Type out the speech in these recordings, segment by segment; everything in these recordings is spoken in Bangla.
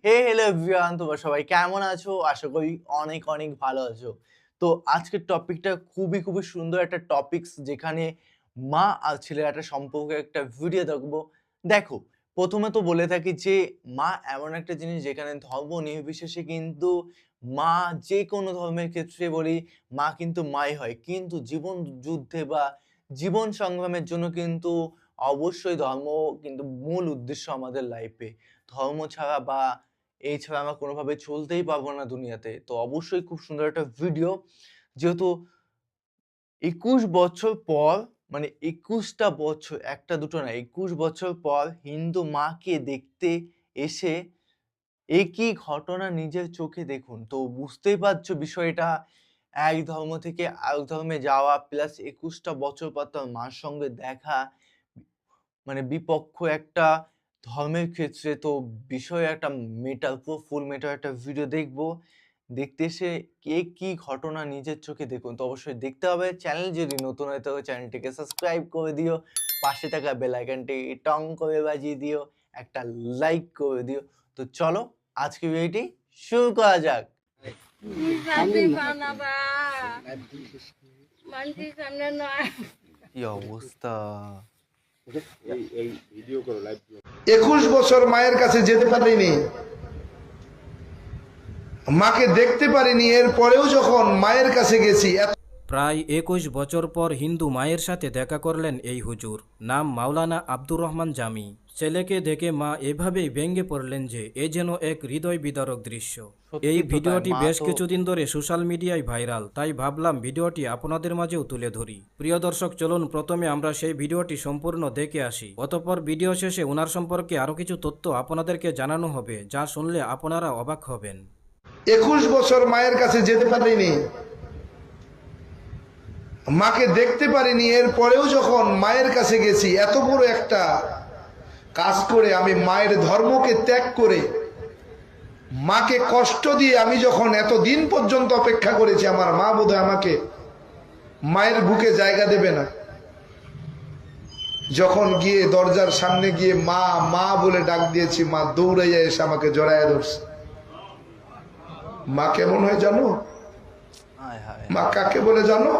হ্যালো এভরিওয়ান, তোমরা সবাই কেমন আছো? আশা করি অনেক অনেক ভালো আছো। তো আজকের টপিকটা খুবই সুন্দর একটা টপিকস, যেখানে মা আর ছেলের একটা সম্পর্কে একটা ভিডিও দেখবো। দেখো, প্রথমে তো বলে থাকি যে মা এমন একটা জিনিস যেখানে ধর্ম নির্বিশেষে কিন্তু মা, যে কোনো ধর্মের ক্ষেত্রে বলি, মা কিন্তু মাই হয়। কিন্তু জীবন যুদ্ধে বা জীবন সংগ্রামের জন্য কিন্তু অবশ্যই ধর্ম কিন্তু মূল উদ্দেশ্য আমাদের লাইফে। ধর্ম ছাড়া বা এই ছাড়া আমরা কোনোভাবে চলতেই পারবো না দুনিয়াতে। তো অবশ্যই খুব সুন্দর একটা ভিডিও। যেহেতু ২১ বছর পর, মানে ২১ টা বছর, ১ টা ২ টো না, ২১ বছর পর হিন্দু মাকে দেখতে এসে একই ঘটনা নিজের চোখে দেখুন। তো বুঝতেই পারছো বিষয়টা, এক ধর্ম থেকে আরেক ধর্মে যাওয়া প্লাস ২১ টা বছর পর তার মার সঙ্গে দেখা, মানে বিপক্ষ একটা ধর্মের ক্ষেত্রে। তো বিষয় একটা মেটাল, পুরো ফুল মেটাল একটা ভিডিও দেখবো। দেখতে এসে কে কি ঘটনা নিজের চোখে দেখুন। তো অবশ্যই দেখতে হবে। চ্যানেল যদি নতুন হয় তবে চ্যানেলটিকে সাবস্ক্রাইব করে দিও। পাশে থাকা বেল আইকনটি টং করে বাজিয়ে দিও। একটা লাইক করে দিও। তো চলো আজকের ভিডিওটি শুরু করা যাক। কি অবস্থা! 21 বছর মায়ের কাছে যেতে পারিনি, মাকে দেখতে পারিনি। এর পরেও যখন মায়ের কাছে গেছি, প্রায় ২১ বছর পর হিন্দু মায়ের সাথে দেখা করলেন এই হুজুর। নাম মাওলানা আব্দুর রহমান জামি। ছেলেকে দেখে মা এভাবেই ভেঙে পড়লেন যে এ যেন এক হৃদয় বিদারক দৃশ্য। এই সত্যি তো তাই। ভিডিওটি মা বেশ তো কিছুদিন ধরে সোশ্যাল মিডিয়ায় ভাইরাল, তাই ভাবলাম ভিডিওটি আপনাদের মাঝেও তুলে ধরি। প্রিয় দর্শক, চলুন প্রথমে আমরা সেই ভিডিওটি সম্পূর্ণ দেখে আসি। অতঃপর ভিডিও শেষে ওনার সম্পর্কে আরও কিছু তথ্য আপনাদেরকে জানানো হবে, যা শুনলে আপনারা অবাক হবেন। 21 বছর মায়ের কাছে যেতে পারিনি, মাকে দেখতে পারিনি। এর পরেও যখন মায়ের কাছে গেছি, এত বড় একটা কাজ করে আমি মায়ের ধর্মকে ত্যাগ করে মাকে কষ্ট দিয়ে আমি যখন এতদিন পর্যন্ত অপেক্ষা করেছি, আমার মা বোধহয় আমাকে মায়ের বুকে জায়গা দেবে না। যখন গিয়ে দরজার সামনে গিয়ে মা মা বলে ডাক দিয়েছি, মা দৌড়াইয়া এসে আমাকে জড়াইয়া ধরছে। মা কেমন হয় জানো? মা কাকে বলে জানো?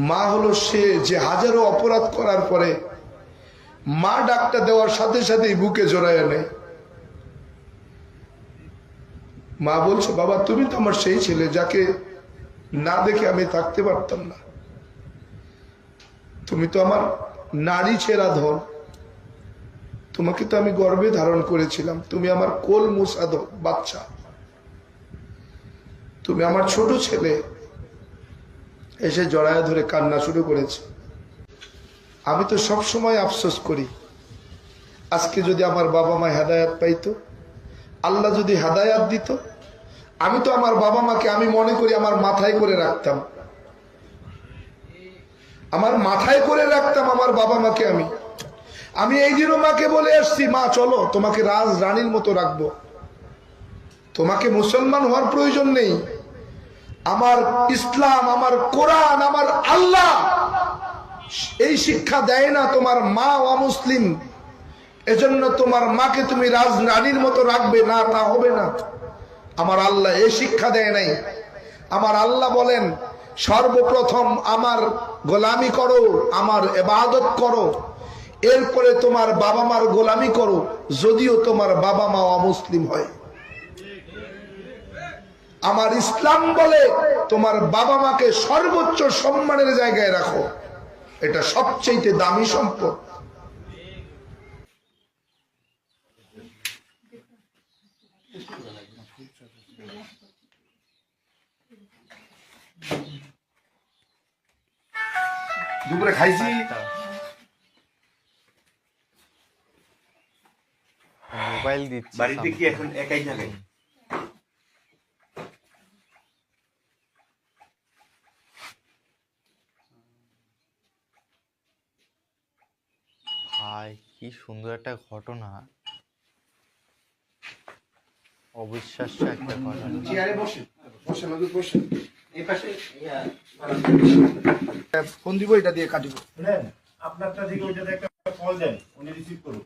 মা হলো সে যে হাজারো অপরাধ করার পরে মা ডাকটা দেওয়ার সাথে সাথেই বুকে জড়াইয়া নেয়। মা বলছে, বাবা তুমি তো আমার সেই ছেলে যাকে না দেখে আমি থাকতে পারতাম না। তুমি তো আমার নারী ছেঁড়া ধন, তোমাকে তো আমি গর্ভে ধারণ করেছিলাম, তুমি আমার কোল মুসাদ বাচ্চা, তুমি আমার ছোট ছেলে। এসে জড়ায় ধরে কান্না শুরু করেছে। আমি তো সব সময় আফসোস করি, আজকে যদি আমার বাবা মা হেদায়াত পাইতো, আল্লাহ যদি হেদায়াত দিত, আমি তো আমার বাবা মাকে আমি মনে করি আমার মাথায় করে রাখতাম, আমার মাথায় করে রাখতাম আমার বাবা মাকে। আমি এই দিনও মাকে বলে আসছি, মা চলো তোমাকে রাজ রানীর মতো রাখবো, তোমাকে মুসলমান হওয়ার প্রয়োজন নেই। আমার ইসলাম, আমার কোরআন, আমার আল্লাহ এই শিক্ষা দেয় না তোমার মা অমুসলিম, এজন্য তোমার মাকে তুমি রাজ রানীর মতো রাখবে না, তা হবে না। আমার আল্লাহ এই শিক্ষা দেয় নাই। আমার আল্লাহ বলেন, সর্বপ্রথম আমার গোলামি করো, আমার ইবাদত করো, এরপরে তোমার বাবা মার গোলামি করো, যদিও তোমার বাবা মা অমুসলিম হয়। আমার ইসলাম বলে তোমার বাবা মাকে সর্বোচ্চ সম্মানের জায়গায় রাখো, এটা সবচেয়ে দামি সম্পদ। দুপুরে খাইছি, মোবাইল দিচ্ছি বাড়িতে কি এখন একাই থাকেন? ভাই, কি সুন্দর একটা ঘটনা, অবিশ্বাস্য একটা ঘটনা। চেয়ারে বসে বসে বসে এই পাশে ফোন দিব, এটা দিয়ে কাটিব। আপনারটা থেকে ওইটাতে একটা কল দেন, উনি রিসিভ করুন।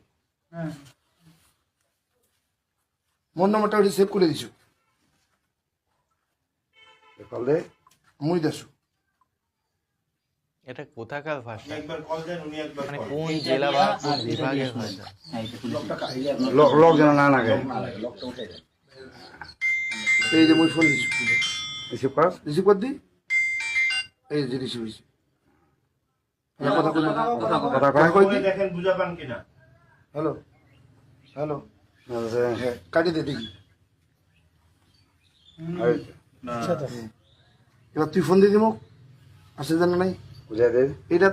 হ্যাঁ মোর নম্বরটা ওটা সেভ করে দিছো তাহলে মুই দেছো এটা কোথাকার ভাষা, মানে কোন জেলা বা কোন বিভাগের ভাষা? লক যেন না লাগে। এই যে মুই ফোন দিছো, রিসিভ কর দি, এই যে রিসিভ হয়েছে। কথা কই দেখেন বুঝা পান কিনা। হ্যালো হ্যালো, হ্যাঁ কাটি দে দেখি। এবার তুই ফোন দিয়ে দিব, আসে জানা নাই বুঝা দে এটা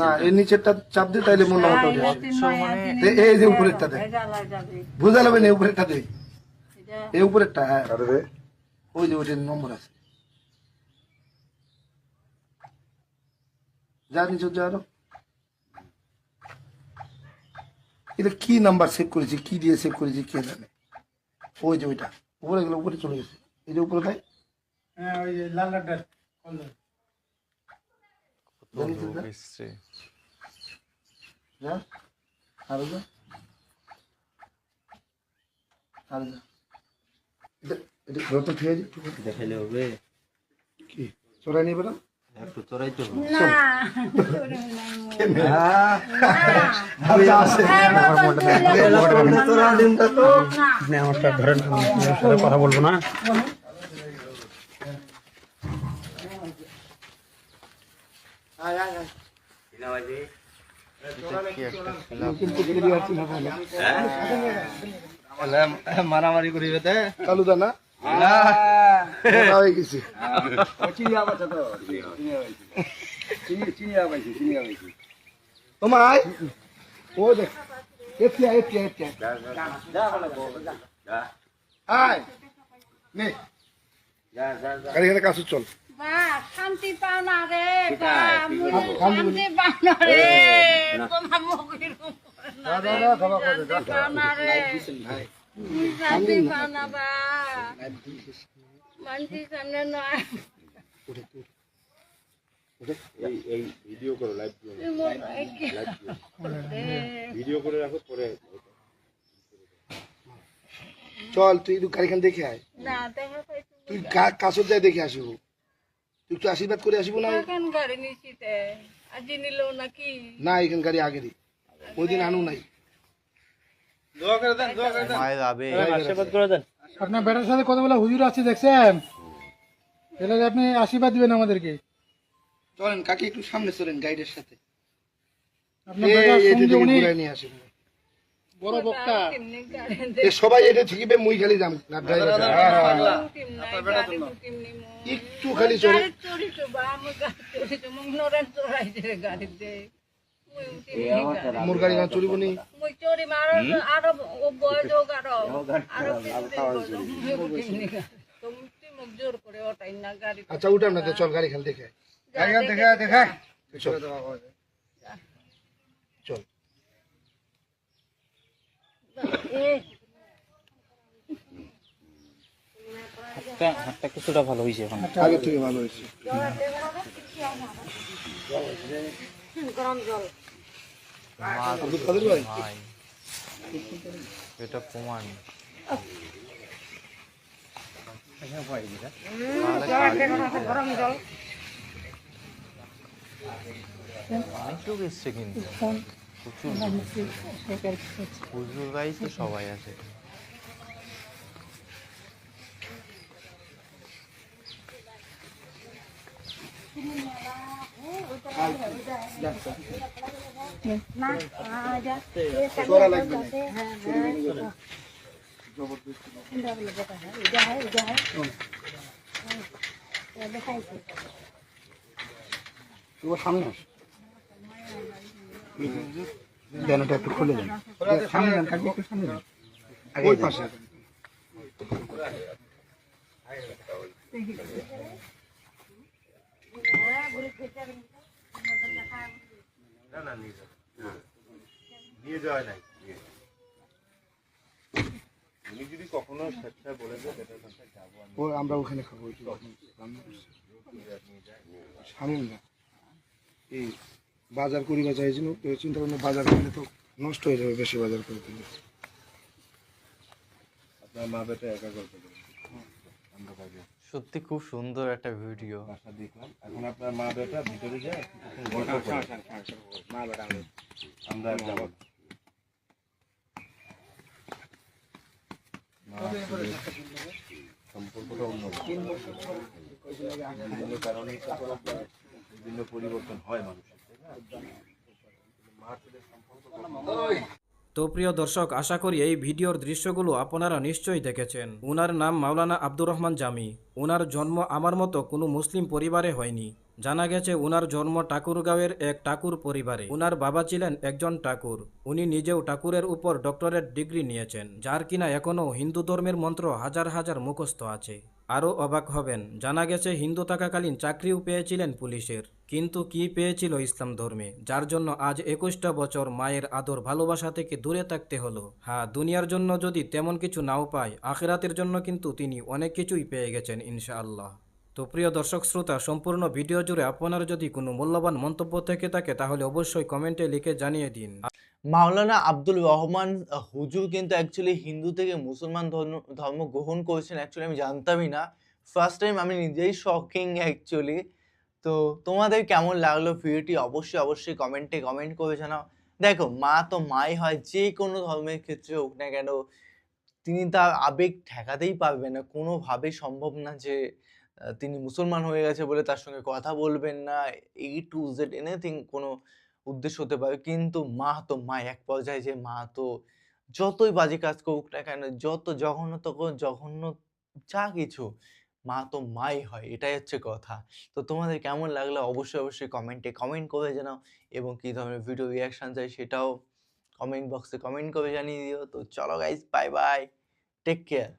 না, এই নিচেরটা চাপ দে, তাইলে মন নামটা উঠে আসে। এই যে উপরেরটা দে, বুঝা যাবে না, উপরেরটা দে, এই উপরেরটা। হ্যাঁ ওই যে ওইটার নম্বর আছে, যা নিচে যা। আরো এটা কি নাম্বার সেভ করেছি, কি দিয়ে সেভ করেছি কে জানে। ওই যে ওইটা উপরে গেলে উপরে চলে গেছে, এই যে উপরে তাই। হ্যাঁ ওই যে লাল লালটা যা, আরো যা, আরো যা। এটা ঘরটা খেয়ে দেখাইলে হবে কি চড়াই নিয়ে বেড়া একটু চড়াইতে হবে কথা বলবো না। মারামারি করিবে তে কালুদা না হয়ে গেছি। তোমায় ও দেখ এতিয়া এতিয়া এতিয়া আয় নে গাড়ি কাছে চল। শান্তি পাও না রে, শান্তি পাও না রে, শান্তি পাও না রে, শান্তি পাও না বা মানছি সামনে নয়। এই ভিডিও করো, লাইভ ভিডিও করে রাখো পরে। চল তুই একটু গাড়িখান দেখে আয়, না দেখা পাইছি তুই কাছর যাই দেখে আসিব, তুই একটু আশীর্বাদ করে আসিব না। এখন গাড়ি নিছিতে আজি নিলো নাকি? না এখান গাড়ি আগে দি, ওই দিন আনু নাই। মায়ের আবে আপনার বেটার সাথে কতগুলো হুজুর আছে দেখছেন, এলে আপনি আশীর্বাদ দিবেন আমাদেরকে। চলেন কাকি একটু সামনে চলেন গাইডের সাথে, আপনার বেটার সঙ্গে উনি নিয়ে আসেন বড় বক্তা। কেমনি গাড়ি সবাই এটা ঠিকই মুই খালি যাম না, ড্রাইভার কেমনি একটু খালি চলে। চড়ি তো বা আমি গাড়ি চড়ি তো মুখ নরেন চড়াই দে গাড়িতে মোর গাড়ি না চলিব নি। মুই চড়ি মারো আরো ও বয়স হোক আরো তুমি মুখ জোর করে ওটাই না গাড়ি। আচ্ছা উঠাম না তো, চল গাড়ি খালি দেখে দেখা চল চল। হাতটা কিছুটা ভালো হয়েছে এখন। আগে থেকে ভালো হয়েছে। গরম জল ভাই ভাই এটা প্রমাণ। গরম জল অনেক লোক এসছে কিন্তু প্রচুর হুজুর গাই তো সবাই আছে। সামনে আস, জানাটা একটু খুলে দেন সামনে যান কাকি, একটু সামনে যান ওই পাশে। নিয়ে যাওয়া নাই, উনি যদি কখনো স্বেচ্ছায় বলে দেয় বেটার বাসায় যাবো আমি, ও আমরা ওখানে খাবো সামনে না। এই বাজার করিবা চাইছিল, চিন্তা করলে বাজার করলে তো নষ্ট হয়ে যাবে, বেশি বাজার করে দিলে আপনার মা বেটা একা গল্প করেন আমরা বাইরে সত্যি খুব সুন্দর একটা ভিডিও। বাসা দেখলাম। এখন আপনার মা বেটা ভিতরে যায় কিছুক্ষণ গল্প করে আমরা আর যাবো না। মা ছেলের সম্পর্কটা অন্যরকম। বিভিন্ন কারণেই তো আপনার বিভিন্ন পরিবর্তন হয় মানুষের, তাই না? মা ছেলের সম্পর্ক তো প্রিয় দর্শক, আশা করি এই ভিডিওর দৃশ্যগুলো আপনারা নিশ্চয়ই দেখেছেন। উনার নাম মাওলানা আব্দুর রহমান জামি। উনার জন্ম আমার মতো কোনো মুসলিম পরিবারে হয়নি। জানা গেছে উনার জন্ম ঠাকুরগাঁওয়ের এক ঠাকুর পরিবারে। উনার বাবা ছিলেন একজন ঠাকুর। উনি নিজেও ঠাকুরের উপর ডক্টরেট ডিগ্রি নিয়েছেন, যার কিনা এখনও হিন্দু ধর্মের মন্ত্র হাজার হাজার মুখস্থ আছে। আরও অবাক হবেন, জানা গেছে হিন্দু থাকাকালীন চাকরিও পেয়েছিলেন পুলিশের, কিন্তু কি পেয়েছিল ইসলাম ধর্মে, যার জন্য আজ 21টা বছর মায়ের আদর ভালোবাসা থেকে দূরে থাকতে হলো। হ্যাঁ, দুনিয়ার জন্য যদি তেমন কিছু নাও পায়, আখিরাতের জন্য কিন্তু তিনি অনেক কিছুই পেয়ে গেছেন ইনশাআল্লাহ। তো প্রিয় দর্শক শ্রোতা, সম্পূর্ণ ভিডিও জুড়ে আপনার যদি কোনো মূল্যবান মন্তব্য থেকে থাকে তাহলে অবশ্যই কমেন্টে লিখে জানিয়ে দিন। মাওলানা আব্দুল রহমান হুজুর কিন্তু অ্যাকচুয়ালি হিন্দু থেকে মুসলমান ধর্ম গ্রহণ করেছেন, অ্যাকচুয়ালি আমি জানতামই না। ফার্স্ট টাইম, আমি নিজেই শকিং অ্যাকচুয়ালি। তো তোমাদের কেমন লাগলো ভিডিওটি অবশ্যই কমেন্টে কমেন্ট করে জানাও। দেখো, মা তো মাই হয়, যে কোনো ধর্মের ক্ষেত্রে হোক না কেন, তিনি তার আবেগ ঠেকাতেই পারবেন না। কোনোভাবেই সম্ভব না যে তিনি মুসলমান হয়ে গেছে বলে তার সঙ্গে কথা বলবেন না। A to Z এনিথিং কোনো উদ্দেশ্য হতে পারে। কিন্তু মা তো মা, এক পর্যায়ে যে মা তো যতই বাজে কাজ করুক না কেন, যত জঘন্য যা কিছু, মা তো মাই হয়। এটাই হচ্ছে কথা। তো তোমাদের কেমন লাগলো অবশ্যই কমেন্টে কমেন্ট করে জানাও, এবং কী ধরনের ভিডিও রিঅ্যাকশন চাই সেটাও কমেন্ট বক্সে কমেন্ট করে জানিয়ে দিও। তো চলো guys, bye bye, take care.